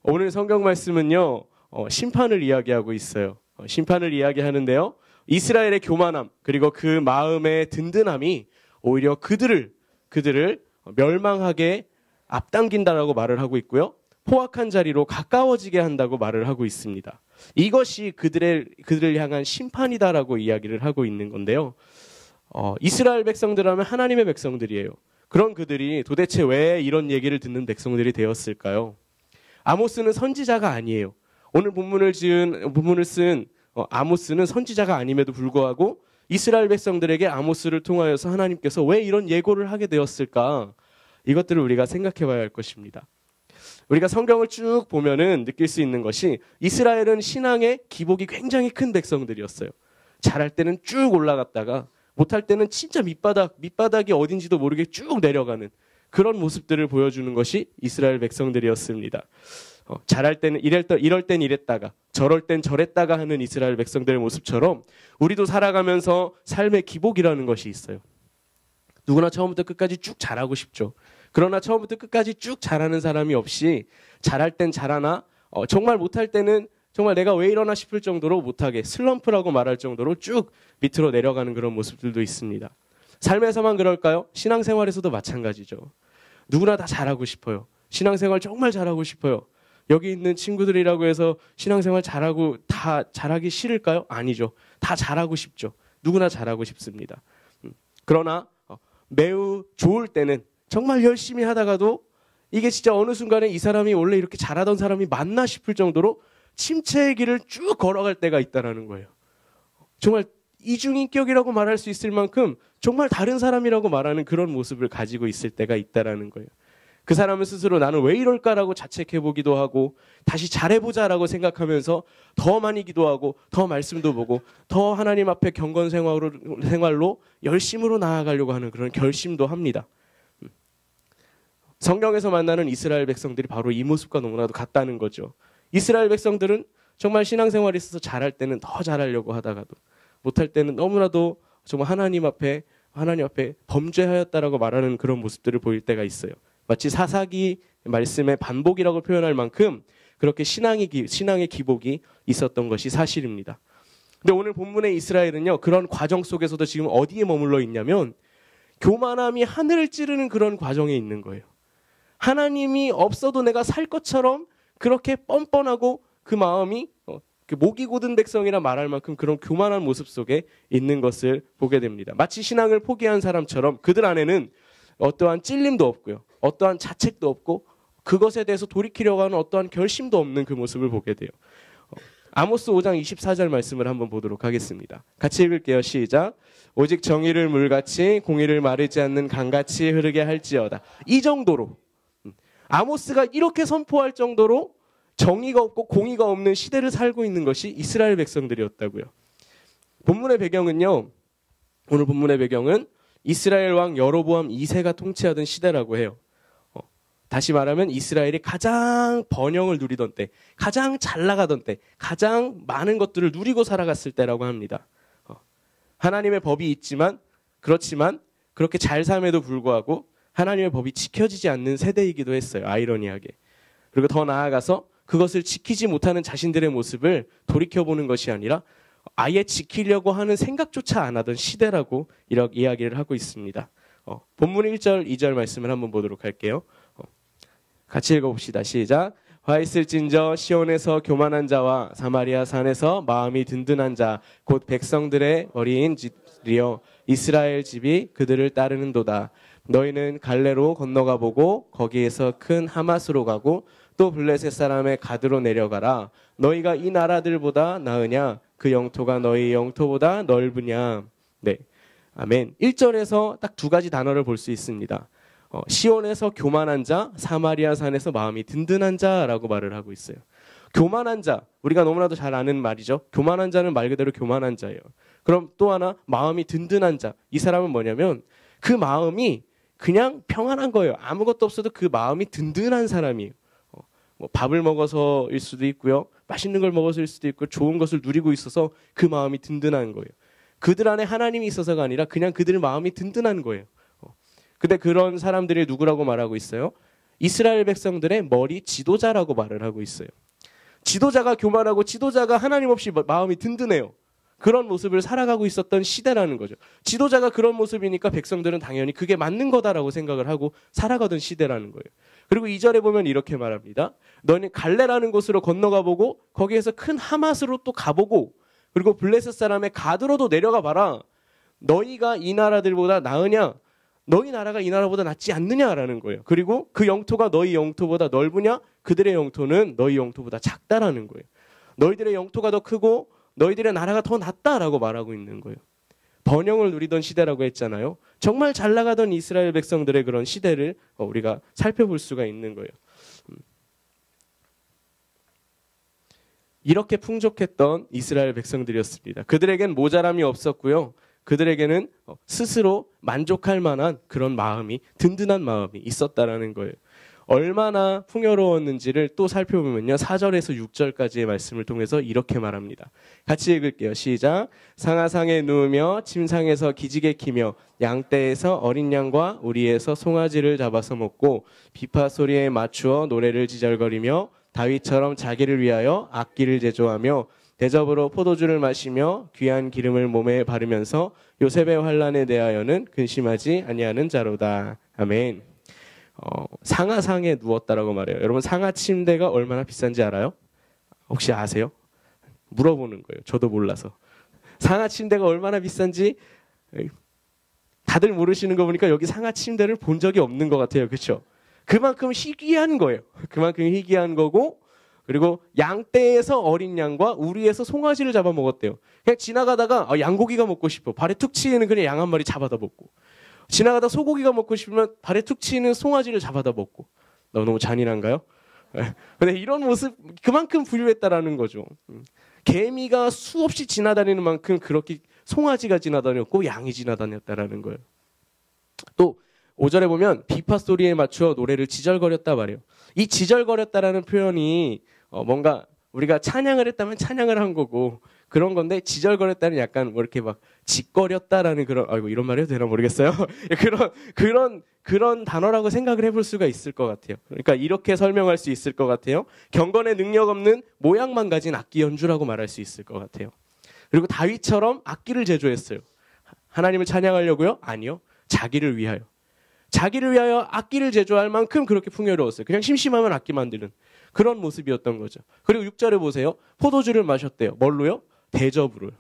오늘 성경 말씀은요, 심판을 이야기하고 있어요. 심판을 이야기하는데요. 이스라엘의 교만함, 그리고 그 마음의 든든함이 오히려 그들을 멸망하게 앞당긴다라고 말을 하고 있고요. 포악한 자리로 가까워지게 한다고 말을 하고 있습니다. 이것이 그들을 향한 심판이다라고 이야기를 하고 있는 건데요. 이스라엘 백성들 하면 하나님의 백성들이에요. 그런 그들이 도대체 왜 이런 얘기를 듣는 백성들이 되었을까요? 아모스는 선지자가 아니에요. 오늘 본문을 쓴 아모스는 선지자가 아님에도 불구하고 이스라엘 백성들에게 아모스를 통하여서 하나님께서 왜 이런 예고를 하게 되었을까? 이것들을 우리가 생각해 봐야 할 것입니다. 우리가 성경을 쭉 보면은 느낄 수 있는 것이 이스라엘은 신앙의 기복이 굉장히 큰 백성들이었어요. 잘할 때는 쭉 올라갔다가 못할 때는 진짜 밑바닥이 어딘지도 모르게 쭉 내려가는 그런 모습들을 보여주는 것이 이스라엘 백성들이었습니다. 잘할 때는 이럴 땐 이랬다가 저럴 땐 저랬다가 하는 이스라엘 백성들의 모습처럼 우리도 살아가면서 삶의 기복이라는 것이 있어요. 누구나 처음부터 끝까지 쭉 잘하고 싶죠. 그러나 처음부터 끝까지 쭉 잘하는 사람이 없이 잘할 땐 잘하나 정말 못할 때는 정말 내가 왜 이러나 싶을 정도로 못하게 슬럼프라고 말할 정도로 쭉 밑으로 내려가는 그런 모습들도 있습니다. 삶에서만 그럴까요? 신앙생활에서도 마찬가지죠. 누구나 다 잘하고 싶어요. 신앙생활 정말 잘하고 싶어요. 여기 있는 친구들이라고 해서 신앙생활 다 잘하기 싫을까요? 아니죠. 다 잘하고 싶죠. 누구나 잘하고 싶습니다. 그러나 매우 좋을 때는 정말 열심히 하다가도 이게 진짜 어느 순간에 이 사람이 원래 이렇게 잘하던 사람이 맞나 싶을 정도로 침체의 길을 쭉 걸어갈 때가 있다는 거예요. 정말 이중인격이라고 말할 수 있을 만큼 정말 다른 사람이라고 말하는 그런 모습을 가지고 있을 때가 있다는 거예요. 그 사람은 스스로 나는 왜 이럴까라고 자책해보기도 하고 다시 잘해보자라고 생각하면서 더 많이 기도하고 더 말씀도 보고 더 하나님 앞에 경건 생활로 열심으로 나아가려고 하는 그런 결심도 합니다. 성경에서 만나는 이스라엘 백성들이 바로 이 모습과 너무나도 같다는 거죠. 이스라엘 백성들은 정말 신앙생활에 있어서 잘할 때는 더 잘하려고 하다가도 못할 때는 너무나도 정말 하나님 앞에 범죄하였다라고 말하는 그런 모습들을 보일 때가 있어요. 마치 사사기 말씀의 반복이라고 표현할 만큼 그렇게 신앙의 기복이 있었던 것이 사실입니다. 근데 오늘 본문의 이스라엘은요, 그런 과정 속에서도 지금 어디에 머물러 있냐면 교만함이 하늘을 찌르는 그런 과정에 있는 거예요. 하나님이 없어도 내가 살 것처럼 그렇게 뻔뻔하고 그 마음이 목이 곧은 백성이라 말할 만큼 그런 교만한 모습 속에 있는 것을 보게 됩니다. 마치 신앙을 포기한 사람처럼 그들 안에는 어떠한 찔림도 없고요. 어떠한 자책도 없고 그것에 대해서 돌이키려고 하는 어떠한 결심도 없는 그 모습을 보게 돼요. 아모스 5장 24절 말씀을 한번 보도록 하겠습니다. 같이 읽을게요. 시작. 오직 정의를 물같이 공의를 마르지 않는 강같이 흐르게 할지어다. 이 정도로 아모스가 이렇게 선포할 정도로 정의가 없고 공의가 없는 시대를 살고 있는 것이 이스라엘 백성들이었다고요. 본문의 배경은요. 오늘 본문의 배경은 이스라엘 왕 여로보암 2세가 통치하던 시대라고 해요. 다시 말하면 이스라엘이 가장 번영을 누리던 때, 가장 잘 나가던 때, 가장 많은 것들을 누리고 살아갔을 때라고 합니다. 하나님의 법이 있지만 그렇지만 그렇게 잘 삶에도 불구하고 하나님의 법이 지켜지지 않는 세대이기도 했어요. 아이러니하게. 그리고 더 나아가서 그것을 지키지 못하는 자신들의 모습을 돌이켜보는 것이 아니라 아예 지키려고 하는 생각조차 안 하던 시대라고 이렇게 이야기를 하고 있습니다. 본문 1절, 2절 말씀을 한번 보도록 할게요. 같이 읽어봅시다. 시작. 화 있을진저 시온에서 교만한 자와 사마리아 산에서 마음이 든든한 자 곧 백성들의 어린 집이여 이스라엘 집이 그들을 따르는도다. 너희는 갈레로 건너가 보고 거기에서 큰 하맛으로 가고 또 블레셋 사람의 가드로 내려가라. 너희가 이 나라들보다 나으냐? 그 영토가 너희 영토보다 넓으냐? 네, 아멘. 1절에서 딱 두 가지 단어를 볼 수 있습니다. 시온에서 교만한 자, 사마리아 산에서 마음이 든든한 자라고 말을 하고 있어요. 교만한 자, 우리가 너무나도 잘 아는 말이죠. 교만한 자는 말 그대로 교만한 자예요. 그럼 또 하나 마음이 든든한 자, 이 사람은 뭐냐면 그 마음이 그냥 평안한 거예요. 아무것도 없어도 그 마음이 든든한 사람이에요. 뭐 밥을 먹어서일 수도 있고요. 맛있는 걸 먹어서일 수도 있고 좋은 것을 누리고 있어서 그 마음이 든든한 거예요. 그들 안에 하나님이 있어서가 아니라 그냥 그들 마음이 든든한 거예요. 근데 그런 사람들이 누구라고 말하고 있어요? 이스라엘 백성들의 머리 지도자라고 말을 하고 있어요. 지도자가 교만하고 지도자가 하나님 없이 마음이 든든해요. 그런 모습을 살아가고 있었던 시대라는 거죠. 지도자가 그런 모습이니까 백성들은 당연히 그게 맞는 거다라고 생각을 하고 살아가던 시대라는 거예요. 그리고 2절에 보면 이렇게 말합니다. 너는 갈레라는 곳으로 건너가 보고 거기에서 큰 하맛으로 또 가보고 그리고 블레셋 사람의 가드로도 내려가 봐라. 너희가 이 나라들보다 나으냐? 너희 나라가 이 나라보다 낫지 않느냐라는 거예요. 그리고 그 영토가 너희 영토보다 넓으냐? 그들의 영토는 너희 영토보다 작다라는 거예요. 너희들의 영토가 더 크고 너희들의 나라가 더 낫다라고 말하고 있는 거예요. 번영을 누리던 시대라고 했잖아요. 정말 잘 나가던 이스라엘 백성들의 그런 시대를 우리가 살펴볼 수가 있는 거예요. 이렇게 풍족했던 이스라엘 백성들이었습니다. 그들에겐 모자람이 없었고요. 그들에게는 스스로 만족할 만한 그런 마음이, 든든한 마음이 있었다라는 거예요. 얼마나 풍요로웠는지를 또 살펴보면요. 4절에서 6절까지의 말씀을 통해서 이렇게 말합니다. 같이 읽을게요. 시작. 상하상에 누우며 침상에서 기지개 키며 양떼에서 어린 양과 우리에서 송아지를 잡아서 먹고 비파 소리에 맞추어 노래를 지절거리며 다윗처럼 자기를 위하여 악기를 제조하며 대접으로 포도주를 마시며 귀한 기름을 몸에 바르면서 요셉의 환난에 대하여는 근심하지 아니하는 자로다. 아멘. 상하상에 누웠다라고 말해요. 여러분 상하 침대가 얼마나 비싼지 알아요? 혹시 아세요? 물어보는 거예요. 저도 몰라서. 상하 침대가 얼마나 비싼지 다들 모르시는 거 보니까 여기 상하 침대를 본 적이 없는 것 같아요. 그렇죠? 그만큼 희귀한 거예요. 그만큼 희귀한 거고 그리고 양떼에서 어린 양과 우리에서 송아지를 잡아 먹었대요. 그냥 지나가다가 양고기가 먹고 싶어. 발에 툭 치이는 그냥 양 한 마리 잡아다 먹고. 지나가다 소고기가 먹고 싶으면 발에 툭 치이는 송아지를 잡아다 먹고. 너무 잔인한가요? 근데 이런 모습 그만큼 부유했다라는 거죠. 개미가 수없이 지나다니는 만큼 그렇게 송아지가 지나다녔고 양이 지나다녔다라는 거예요. 또 5절에 보면 비파 소리에 맞추어 노래를 지절거렸다 말이에요. 이 지절거렸다라는 표현이 뭔가 우리가 찬양을 했다면 찬양을 한 거고 그런 건데 지절거렸다는 약간 뭐 이렇게 막 짓거렸다라는 그런 아이고 이런 말 해도 되나 모르겠어요. 그런 단어라고 생각을 해볼 수가 있을 것 같아요. 그러니까 이렇게 설명할 수 있을 것 같아요. 경건의 능력 없는 모양만 가진 악기 연주라고 말할 수 있을 것 같아요. 그리고 다윗처럼 악기를 제조했어요. 하나님을 찬양하려고요? 아니요. 자기를 위하여. 자기를 위하여 악기를 제조할 만큼 그렇게 풍요로웠어요. 그냥 심심하면 악기 만드는 그런 모습이었던 거죠. 그리고 6절에 보세요. 포도주를 마셨대요. 뭘로요? 대접으로.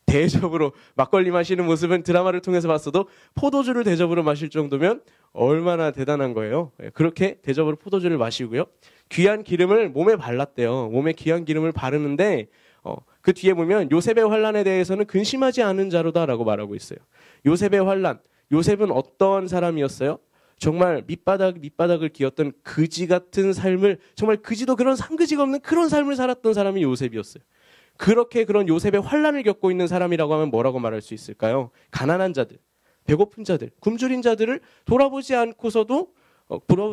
대접으로 막걸리 마시는 모습은 드라마를 통해서 봤어도 포도주를 대접으로 마실 정도면 얼마나 대단한 거예요. 그렇게 대접으로 포도주를 마시고요. 귀한 기름을 몸에 발랐대요. 몸에 귀한 기름을 바르는데 그 뒤에 보면 요셉의 환난에 대해서는 근심하지 않은 자로다라고 말하고 있어요. 요셉의 환난. 요셉은 어떤 사람이었어요? 정말 밑바닥을 기었던 그지 같은 삶을 정말 그지도 그런 상그지가 없는 그런 삶을 살았던 사람이 요셉이었어요. 그렇게 그런 요셉의 환난을 겪고 있는 사람이라고 하면 뭐라고 말할 수 있을까요? 가난한 자들, 배고픈 자들, 굶주린 자들을 돌아보지 않고서도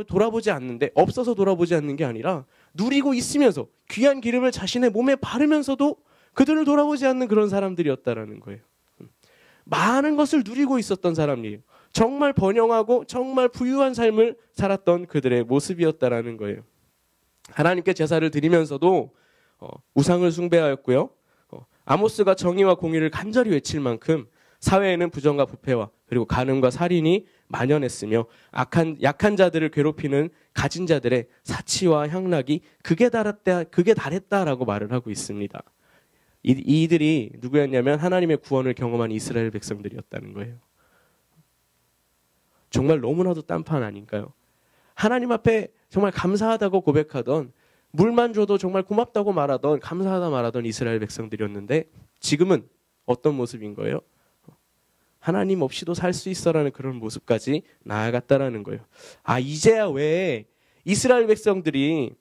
돌아보지 않는데 없어서 돌아보지 않는 게 아니라 누리고 있으면서 귀한 기름을 자신의 몸에 바르면서도 그들을 돌아보지 않는 그런 사람들이었다라는 거예요. 많은 것을 누리고 있었던 사람이에요. 정말 번영하고 정말 부유한 삶을 살았던 그들의 모습이었다라는 거예요. 하나님께 제사를 드리면서도 우상을 숭배하였고요. 아모스가 정의와 공의를 간절히 외칠 만큼 사회에는 부정과 부패와 그리고 간음과 살인이 만연했으며 약한 자들을 괴롭히는 가진 자들의 사치와 향락이 극에 달했다라고 말을 하고 있습니다. 이들이 누구였냐면 하나님의 구원을 경험한 이스라엘 백성들이었다는 거예요. 정말 너무나도 딴판 아닌가요? 하나님 앞에 정말 감사하다고 고백하던 물만 줘도 정말 고맙다고 말하던 감사하다 말하던 이스라엘 백성들이었는데 지금은 어떤 모습인 거예요? 하나님 없이도 살 수 있어라는 그런 모습까지 나아갔다라는 거예요. 이제야 왜 이스라엘 백성들이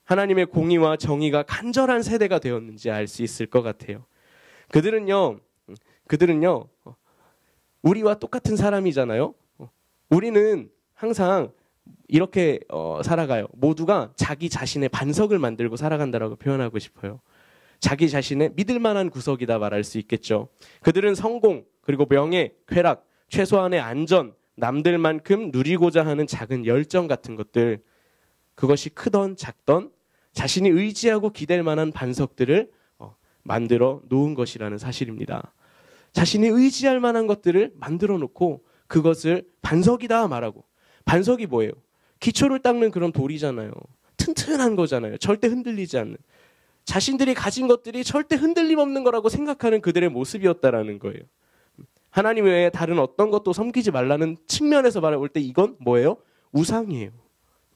하나님의 공의와 정의가 간절한 세대가 되었는지 알 수 있을 것 같아요. 그들은요 우리와 똑같은 사람이잖아요. 우리는 항상 이렇게 살아가요. 모두가 자기 자신의 반석을 만들고 살아간다라고 표현하고 싶어요. 자기 자신의 믿을 만한 구석이다 말할 수 있겠죠. 그들은 성공, 그리고 명예, 쾌락, 최소한의 안전, 남들만큼 누리고자 하는 작은 열정 같은 것들, 그것이 크던 작던 자신이 의지하고 기댈 만한 반석들을 만들어 놓은 것이라는 사실입니다. 자신이 의지할 만한 것들을 만들어 놓고 그것을 반석이다 말하고, 반석이 뭐예요? 기초를 닦는 그런 돌이잖아요. 튼튼한 거잖아요. 절대 흔들리지 않는. 자신들이 가진 것들이 절대 흔들림 없는 거라고 생각하는 그들의 모습이었다라는 거예요. 하나님 외에 다른 어떤 것도 섬기지 말라는 측면에서 바라볼 때 이건 뭐예요? 우상이에요.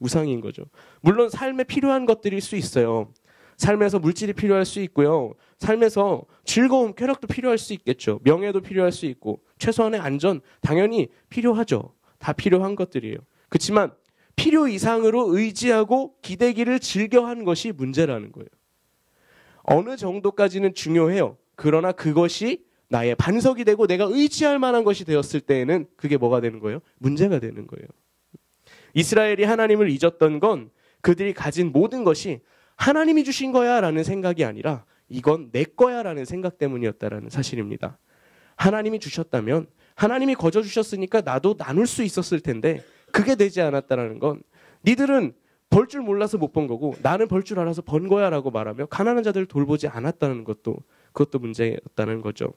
우상인 거죠. 물론 삶에 필요한 것들일 수 있어요. 삶에서 물질이 필요할 수 있고요. 삶에서 즐거움, 쾌락도 필요할 수 있겠죠. 명예도 필요할 수 있고 최소한의 안전 당연히 필요하죠. 다 필요한 것들이에요. 그렇지만 필요 이상으로 의지하고 기대기를 즐겨하는 것이 문제라는 거예요. 어느 정도까지는 중요해요. 그러나 그것이 나의 반석이 되고 내가 의지할 만한 것이 되었을 때에는 그게 뭐가 되는 거예요? 문제가 되는 거예요. 이스라엘이 하나님을 잊었던 건 그들이 가진 모든 것이 하나님이 주신 거야 라는 생각이 아니라 이건 내 거야 라는 생각 때문이었다라는 사실입니다. 하나님이 주셨다면 하나님이 거저 주셨으니까 나도 나눌 수 있었을 텐데 그게 되지 않았다라는 건 니들은 벌 줄 몰라서 못 번 거고 나는 벌 줄 알아서 번 거야 라고 말하며 가난한 자들을 돌보지 않았다는 그것도 문제였다는 거죠.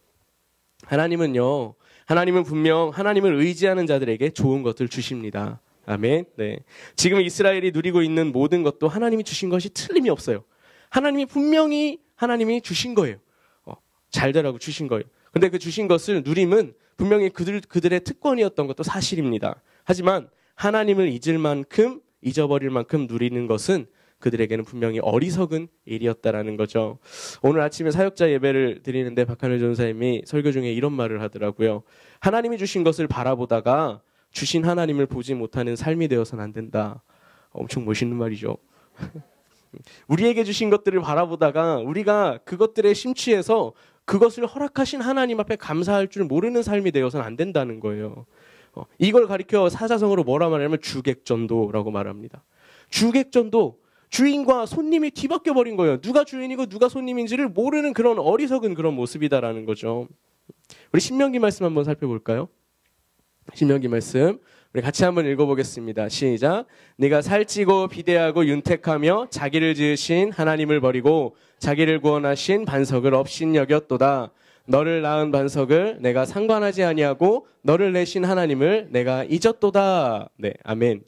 하나님은 분명 하나님을 의지하는 자들에게 좋은 것들 주십니다. 아멘. 네. 지금 이스라엘이 누리고 있는 모든 것도 하나님이 주신 것이 틀림이 없어요. 하나님이 분명히 하나님이 주신 거예요. 잘 되라고 주신 거예요. 근데 그 주신 것을 누림은 분명히 그들의 특권이었던 것도 사실입니다. 하지만 하나님을 잊어버릴 만큼 누리는 것은 그들에게는 분명히 어리석은 일이었다라는 거죠. 오늘 아침에 사역자 예배를 드리는데 박하늘 전사님이 설교 중에 이런 말을 하더라고요. 하나님이 주신 것을 바라보다가 주신 하나님을 보지 못하는 삶이 되어서는 안 된다. 엄청 멋있는 말이죠. 우리에게 주신 것들을 바라보다가 우리가 그것들에 심취해서 그것을 허락하신 하나님 앞에 감사할 줄 모르는 삶이 되어서는 안 된다는 거예요. 이걸 가리켜 사자성어로 뭐라 말하냐면 주객전도라고 말합니다. 주객전도, 주인과 손님이 뒤바뀌어 버린 거예요. 누가 주인이고 누가 손님인지를 모르는 그런 어리석은 그런 모습이다라는 거죠. 우리 신명기 말씀 한번 살펴볼까요? 신명기 말씀 우리 같이 한번 읽어보겠습니다. 시작. 네가 살찌고 비대하고 윤택하며 자기를 지으신 하나님을 버리고 자기를 구원하신 반석을 업신여겼도다. 너를 낳은 반석을 내가 상관하지 아니하고 너를 내신 하나님을 내가 잊었도다. 네, 아멘.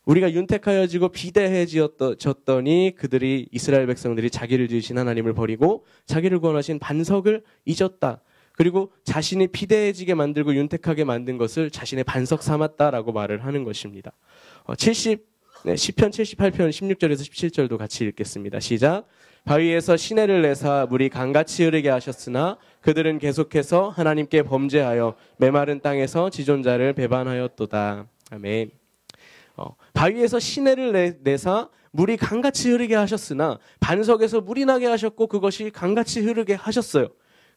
우리가 윤택하여지고 비대해졌더니 그들이 이스라엘 백성들이 자기를 지으신 하나님을 버리고 자기를 구원하신 반석을 잊었다. 그리고 자신이 비대해지게 만들고 윤택하게 만든 것을 자신의 반석 삼았다라고 말을 하는 것입니다. 시편 78편 16절에서 17절도 같이 읽겠습니다. 시작. 바위에서 시내를 내사 물이 강같이 흐르게 하셨으나 그들은 계속해서 하나님께 범죄하여 메마른 땅에서 지존자를 배반하였도다. 아멘. 바위에서 시내를 내사 물이 강같이 흐르게 하셨으나 반석에서 물이 나게 하셨고 그것이 강같이 흐르게 하셨어요.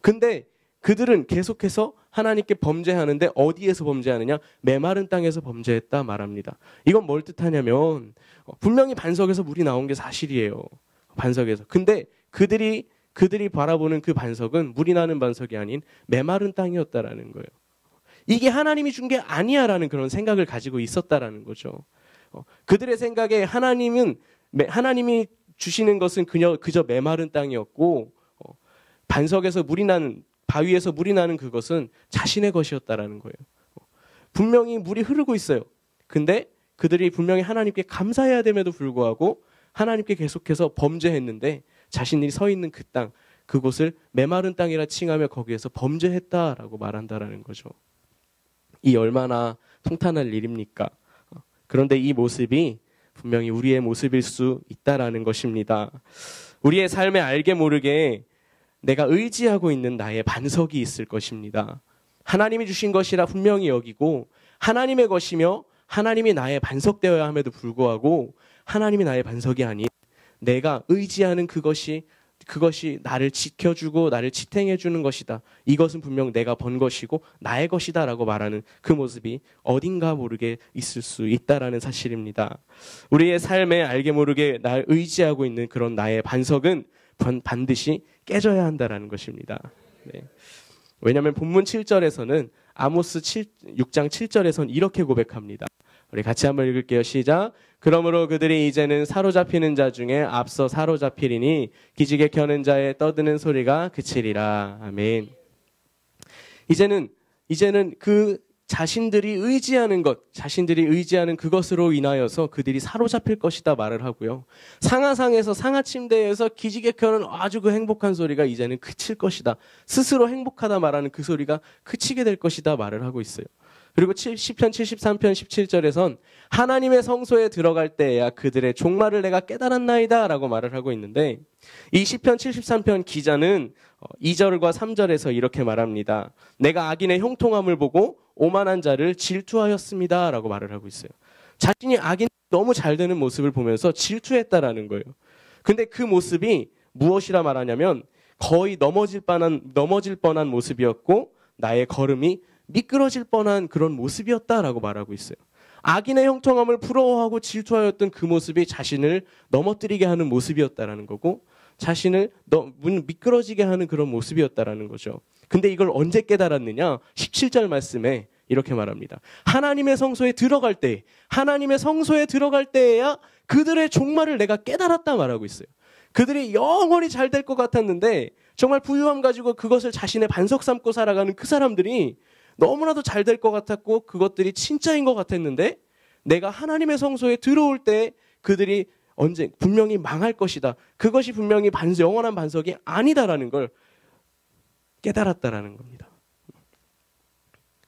근데 그들은 계속해서 하나님께 범죄하는데 어디에서 범죄하느냐? 메마른 땅에서 범죄했다 말합니다. 이건 뭘 뜻하냐면 분명히 반석에서 물이 나온 게 사실이에요. 반석에서. 근데 그들이 바라보는 그 반석은 물이 나는 반석이 아닌 메마른 땅이었다라는 거예요. 이게 하나님이 준 게 아니야라는 그런 생각을 가지고 있었다라는 거죠. 그들의 생각에 하나님이 주시는 것은 그저 메마른 땅이었고 반석에서 물이 나는 바위에서 물이 나는 그것은 자신의 것이었다라는 거예요. 분명히 물이 흐르고 있어요. 근데 그들이 분명히 하나님께 감사해야 됨에도 불구하고 하나님께 계속해서 범죄했는데 자신이 서 있는 그 땅, 그곳을 메마른 땅이라 칭하며 거기에서 범죄했다라고 말한다라는 거죠. 이 얼마나 통탄할 일입니까? 그런데 이 모습이 분명히 우리의 모습일 수 있다라는 것입니다. 우리의 삶에 알게 모르게 내가 의지하고 있는 나의 반석이 있을 것입니다. 하나님이 주신 것이라 분명히 여기고 하나님의 것이며 하나님이 나의 반석되어야 함에도 불구하고 하나님이 나의 반석이 아닌 내가 의지하는 그것이 나를 지켜주고 나를 지탱해주는 것이다. 이것은 분명 내가 번 것이고 나의 것이다 라고 말하는 그 모습이 어딘가 모르게 있을 수 있다라는 사실입니다. 우리의 삶에 알게 모르게 날 의지하고 있는 그런 나의 반석은 반드시 깨져야 한다라는 것입니다. 네. 왜냐하면 본문 7절에서는 아모스 6장 7절에서는 이렇게 고백합니다. 우리 같이 한번 읽을게요. 시작. 그러므로 그들이 이제는 사로잡히는 자 중에 앞서 사로잡히리니 기지개 켜는 자의 떠드는 소리가 그치리라. 아멘. 이제는 그 자신들이 의지하는 것, 자신들이 의지하는 그것으로 인하여서 그들이 사로잡힐 것이다 말을 하고요. 상하상에서 상하침대에서 기지개 켜는 아주 그 행복한 소리가 이제는 그칠 것이다. 스스로 행복하다 말하는 그 소리가 그치게 될 것이다 말을 하고 있어요. 그리고 시편 73편 17절에선 하나님의 성소에 들어갈 때에야 그들의 종말을 내가 깨달았나이다 라고 말을 하고 있는데, 이 시편 73편 기자는 2절과 3절에서 이렇게 말합니다. 내가 악인의 형통함을 보고 오만한 자를 질투하였습니다 라고 말을 하고 있어요. 자신이 악인이 너무 잘 되는 모습을 보면서 질투했다라는 거예요. 근데 그 모습이 무엇이라 말하냐면 거의 넘어질 뻔한 모습이었고 나의 걸음이 미끄러질 뻔한 그런 모습이었다라고 말하고 있어요. 악인의 형통함을 부러워하고 질투하였던 그 모습이 자신을 넘어뜨리게 하는 모습이었다라는 거고, 자신을 미끄러지게 하는 그런 모습이었다라는 거죠. 근데 이걸 언제 깨달았느냐? 17절 말씀에 이렇게 말합니다. 하나님의 성소에 들어갈 때에야 그들의 종말을 내가 깨달았다 말하고 있어요. 그들이 영원히 잘 될 것 같았는데 정말 부유함 가지고 그것을 자신의 반석 삼고 살아가는 그 사람들이 너무나도 잘 될 것 같았고 그것들이 진짜인 것 같았는데, 내가 하나님의 성소에 들어올 때 그들이 분명히 망할 것이다. 그것이 분명히 영원한 반석이 아니다라는 걸 깨달았다라는 겁니다.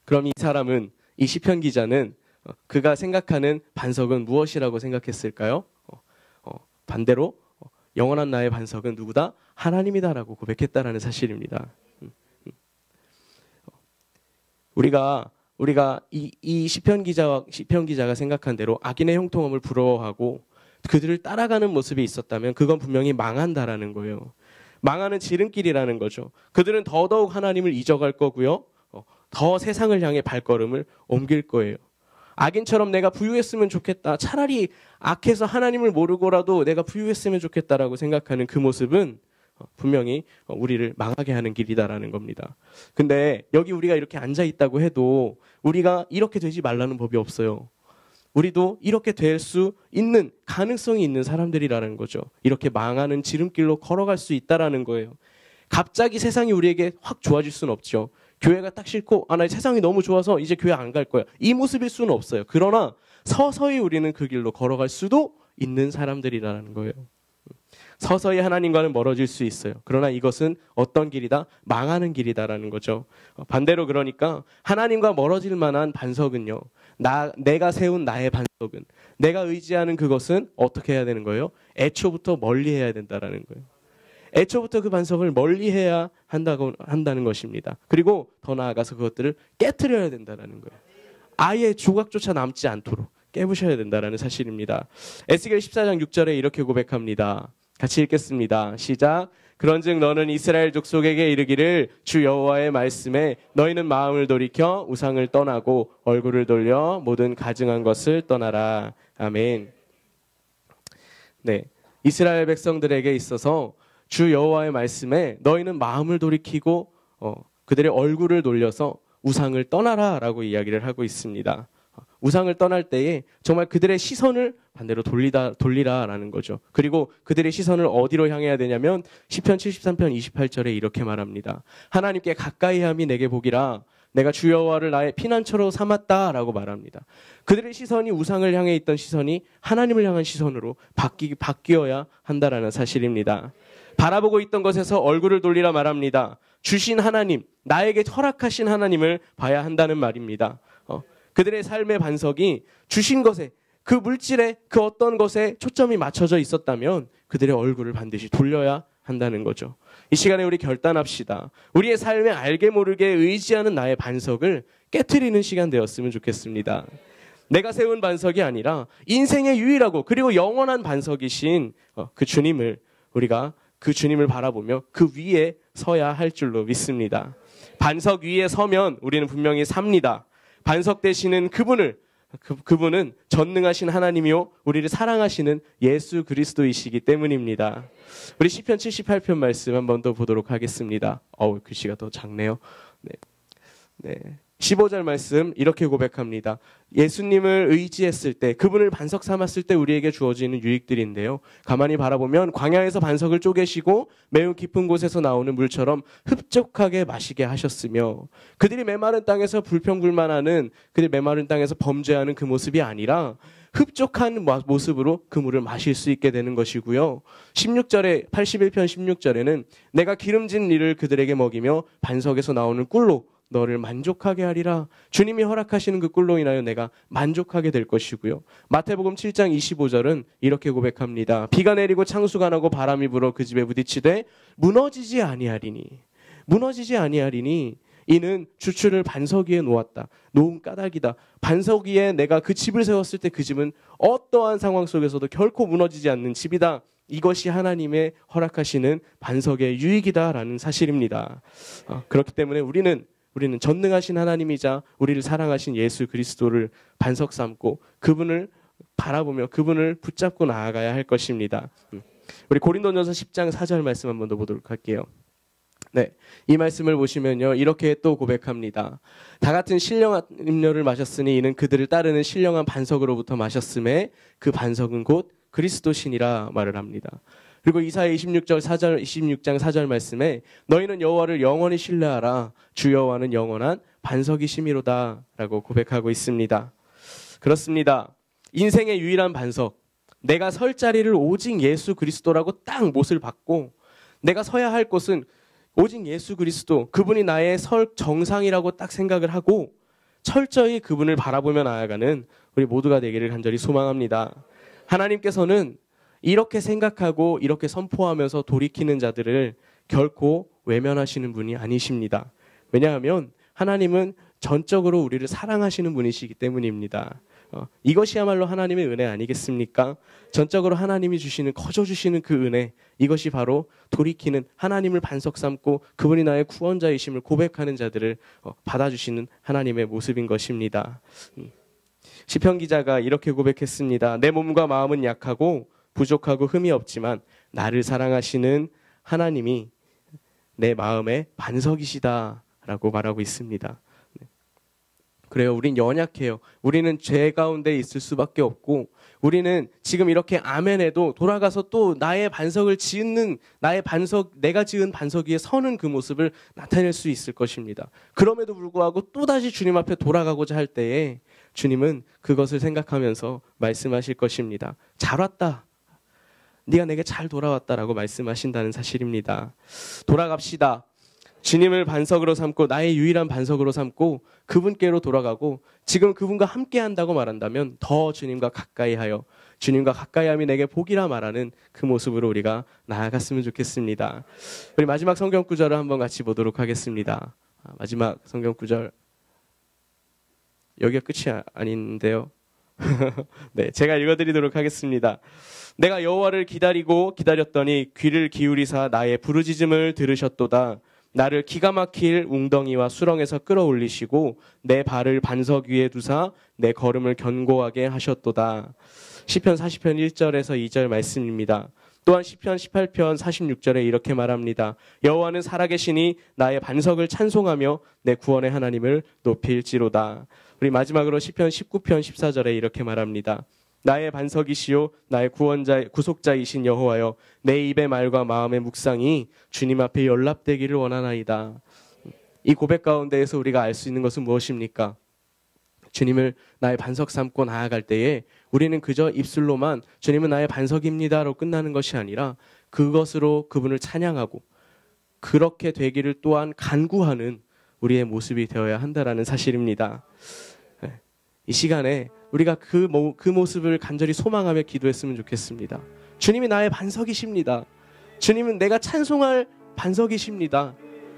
그럼 이 시편 기자는 그가 생각하는 반석은 무엇이라고 생각했을까요? 반대로 영원한 나의 반석은 누구다? 하나님이다라고 고백했다라는 사실입니다. 우리가 이 시편 기자가 생각한 대로 악인의 형통함을 부러워하고 그들을 따라가는 모습이 있었다면 그건 분명히 망한다라는 거예요. 망하는 지름길이라는 거죠. 그들은 더더욱 하나님을 잊어갈 거고요. 더 세상을 향해 발걸음을 옮길 거예요. 악인처럼 내가 부유했으면 좋겠다. 차라리 악해서 하나님을 모르고라도 내가 부유했으면 좋겠다라고 생각하는 그 모습은 분명히 우리를 망하게 하는 길이다라는 겁니다. 근데 여기 우리가 이렇게 앉아 있다고 해도 우리가 이렇게 되지 말라는 법이 없어요. 우리도 이렇게 될 수 있는 가능성이 있는 사람들이라는 거죠. 이렇게 망하는 지름길로 걸어갈 수 있다라는 거예요. 갑자기 세상이 우리에게 확 좋아질 수는 없죠. 교회가 딱 싫고 나 세상이 너무 좋아서 이제 교회 안 갈 거야. 이 모습일 수는 없어요. 그러나 서서히 우리는 그 길로 걸어갈 수도 있는 사람들이라는 거예요. 서서히 하나님과는 멀어질 수 있어요. 그러나 이것은 어떤 길이다? 망하는 길이다라는 거죠. 반대로 그러니까 하나님과 멀어질 만한 반석은요. 내가 세운 나의 반석은, 내가 의지하는 그것은 어떻게 해야 되는 거예요? 애초부터 멀리해야 된다라는 거예요. 애초부터 그 반석을 멀리해야 한다는 것입니다. 그리고 더 나아가서 그것들을 깨트려야 된다라는 거예요. 아예 조각조차 남지 않도록 깨부셔야 된다라는 사실입니다. 에스겔 14장 6절에 이렇게 고백합니다. 같이 읽겠습니다. 시작. 그런즉 너는 이스라엘 족속에게 이르기를 주 여호와의 말씀에 너희는 마음을 돌이켜 우상을 떠나고 얼굴을 돌려 모든 가증한 것을 떠나라. 아멘. 네, 이스라엘 백성들에게 있어서 주 여호와의 말씀에 너희는 마음을 돌이키고 그들의 얼굴을 돌려서 우상을 떠나라라고 이야기를 하고 있습니다. 우상을 떠날 때에 정말 그들의 시선을 반대로 돌리라라는 거죠. 그리고 그들의 시선을 어디로 향해야 되냐면 시편 73편 28절에 이렇게 말합니다. 하나님께 가까이함이 내게 복이라 내가 주 여호와를 나의 피난처로 삼았다라고 말합니다. 그들의 시선이 우상을 향해 있던 시선이 하나님을 향한 시선으로 바뀌어야 한다라는 사실입니다. 바라보고 있던 것에서 얼굴을 돌리라 말합니다. 주신 하나님, 나에게 허락하신 하나님을 봐야 한다는 말입니다. 그들의 삶의 반석이 주신 것에, 그 물질에, 그 어떤 것에 초점이 맞춰져 있었다면 그들의 얼굴을 반드시 돌려야 한다는 거죠. 이 시간에 우리 결단합시다. 우리의 삶에 알게 모르게 의지하는 나의 반석을 깨트리는 시간 되었으면 좋겠습니다. 내가 세운 반석이 아니라 인생의 유일하고 그리고 영원한 반석이신 그 주님을 우리가 그 주님을 바라보며 그 위에 서야 할 줄로 믿습니다. 반석 위에 서면 우리는 분명히 삽니다. 반석 되시는 그분은 전능하신 하나님이요 우리를 사랑하시는 예수 그리스도이시기 때문입니다. 우리 시편 78편 말씀 한 번 더 보도록 하겠습니다. 글씨가 더 작네요. 네. 15절 말씀 이렇게 고백합니다. 예수님을 의지했을 때, 그분을 반석 삼았을 때 우리에게 주어지는 유익들인데요. 가만히 바라보면 광야에서 반석을 쪼개시고 매우 깊은 곳에서 나오는 물처럼 흡족하게 마시게 하셨으며, 그들이 메마른 땅에서 불평불만하는, 그들이 메마른 땅에서 범죄하는 그 모습이 아니라 흡족한 모습으로 그 물을 마실 수 있게 되는 것이고요. 16절에 81편 16절에는 내가 기름진 이를 그들에게 먹이며 반석에서 나오는 꿀로 너를 만족하게 하리라. 주님이 허락하시는 그 꿀로 인하여 내가 만족하게 될 것이고요. 마태복음 7장 25절은 이렇게 고백합니다. 비가 내리고 창수가 나고 바람이 불어 그 집에 부딪히되 무너지지 아니하리니, 무너지지 아니하리니 이는 주추를 반석 위에 놓았다. 놓은 까닭이다. 반석 위에 내가 그 집을 세웠을 때 그 집은 어떠한 상황 속에서도 결코 무너지지 않는 집이다. 이것이 하나님의 허락하시는 반석의 유익이다라는 사실입니다. 그렇기 때문에 우리는 전능하신 하나님이자 우리를 사랑하신 예수 그리스도를 반석 삼고 그분을 바라보며 그분을 붙잡고 나아가야 할 것입니다. 우리 고린도전서 10장 4절 말씀 한번 더 보도록 할게요. 네, 이 말씀을 보시면요, 이렇게 또 고백합니다. 다 같은 신령한 음료를 마셨으니 이는 그들을 따르는 신령한 반석으로부터 마셨음에 그 반석은 곧 그리스도시니라 말을 합니다. 그리고 이사야 26장 4절 말씀에 너희는 여호와를 영원히 신뢰하라. 주 여호와는 영원한 반석이시미로다 라고 고백하고 있습니다. 그렇습니다. 인생의 유일한 반석, 내가 설 자리를 오직 예수 그리스도라고 딱 못을 박고 내가 서야 할 곳은 오직 예수 그리스도, 그분이 나의 설 정상이라고 딱 생각을 하고 철저히 그분을 바라보며 나아가는 우리 모두가 되기를 간절히 소망합니다. 하나님께서는 이렇게 생각하고 이렇게 선포하면서 돌이키는 자들을 결코 외면하시는 분이 아니십니다. 왜냐하면 하나님은 전적으로 우리를 사랑하시는 분이시기 때문입니다. 이것이야말로 하나님의 은혜 아니겠습니까? 전적으로 하나님이 주시는, 거저 주시는 그 은혜, 이것이 바로 돌이키는, 하나님을 반석 삼고 그분이 나의 구원자이심을 고백하는 자들을 받아주시는 하나님의 모습인 것입니다. 시편 기자가 이렇게 고백했습니다. 내 몸과 마음은 약하고 부족하고 흠이 없지만 나를 사랑하시는 하나님이 내 마음의 반석이시다 라고 말하고 있습니다. 그래요. 우린 연약해요. 우리는 죄 가운데 있을 수밖에 없고, 우리는 지금 이렇게 아멘해도 돌아가서 또 나의 반석을 짓는, 나의 반석, 내가 지은 반석 위에 서는 그 모습을 나타낼 수 있을 것입니다. 그럼에도 불구하고 또다시 주님 앞에 돌아가고자 할 때에 주님은 그것을 생각하면서 말씀하실 것입니다. 잘 왔다. 네가 내게 잘 돌아왔다라고 말씀하신다는 사실입니다. 돌아갑시다. 주님을 반석으로 삼고 나의 유일한 반석으로 삼고 그분께로 돌아가고 지금 그분과 함께 한다고 말한다면 더 주님과 가까이하여 주님과 가까이함이 내게 복이라 말하는 그 모습으로 우리가 나아갔으면 좋겠습니다. 우리 마지막 성경 구절을 한번 같이 보도록 하겠습니다. 마지막 성경 구절, 여기가 끝이 아닌데요. 네, 제가 읽어드리도록 하겠습니다. 내가 여호와를 기다렸더니 귀를 기울이사 나의 부르짖음을 들으셨도다. 나를 기가 막힐 웅덩이와 수렁에서 끌어올리시고 내 발을 반석 위에 두사 내 걸음을 견고하게 하셨도다. 시편 40편 1절에서 2절 말씀입니다. 또한 시편 18편 46절에 이렇게 말합니다. 여호와는 살아계시니 나의 반석을 찬송하며 내 구원의 하나님을 높일지로다. 우리 마지막으로 시편 19편 14절에 이렇게 말합니다. 나의 반석이시요 나의 구속자이신 여호와여, 내 입의 말과 마음의 묵상이 주님 앞에 연락되기를 원하나이다. 이 고백 가운데에서 우리가 알 수 있는 것은 무엇입니까? 주님을 나의 반석 삼고 나아갈 때에 우리는 그저 입술로만 주님은 나의 반석입니다로 끝나는 것이 아니라 그것으로 그분을 찬양하고 그렇게 되기를 또한 간구하는 우리의 모습이 되어야 한다라는 사실입니다. 이 시간에 우리가 그 모습을 간절히 소망하며 기도했으면 좋겠습니다. 주님이 나의 반석이십니다. 주님은 내가 찬송할 반석이십니다.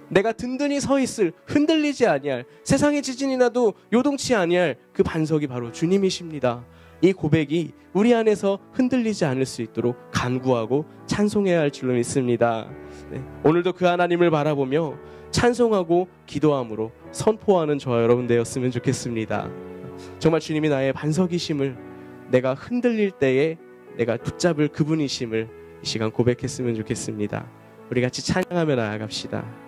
내가 든든히 서 있을, 흔들리지 아니할, 세상의 지진이 나도 요동치 아니할 그 반석이 바로 주님이십니다. 이 고백이 우리 안에서 흔들리지 않을 수 있도록 간구하고 찬송해야 할 줄로 믿습니다. 네, 오늘도 그 하나님을 바라보며 찬송하고 기도함으로 선포하는 저와 여러분 되었으면 좋겠습니다. 정말 주님이 나의 반석이심을, 내가 흔들릴 때에 내가 붙잡을 그분이심을 이 시간 고백했으면 좋겠습니다. 우리 같이 찬양하며 나아갑시다.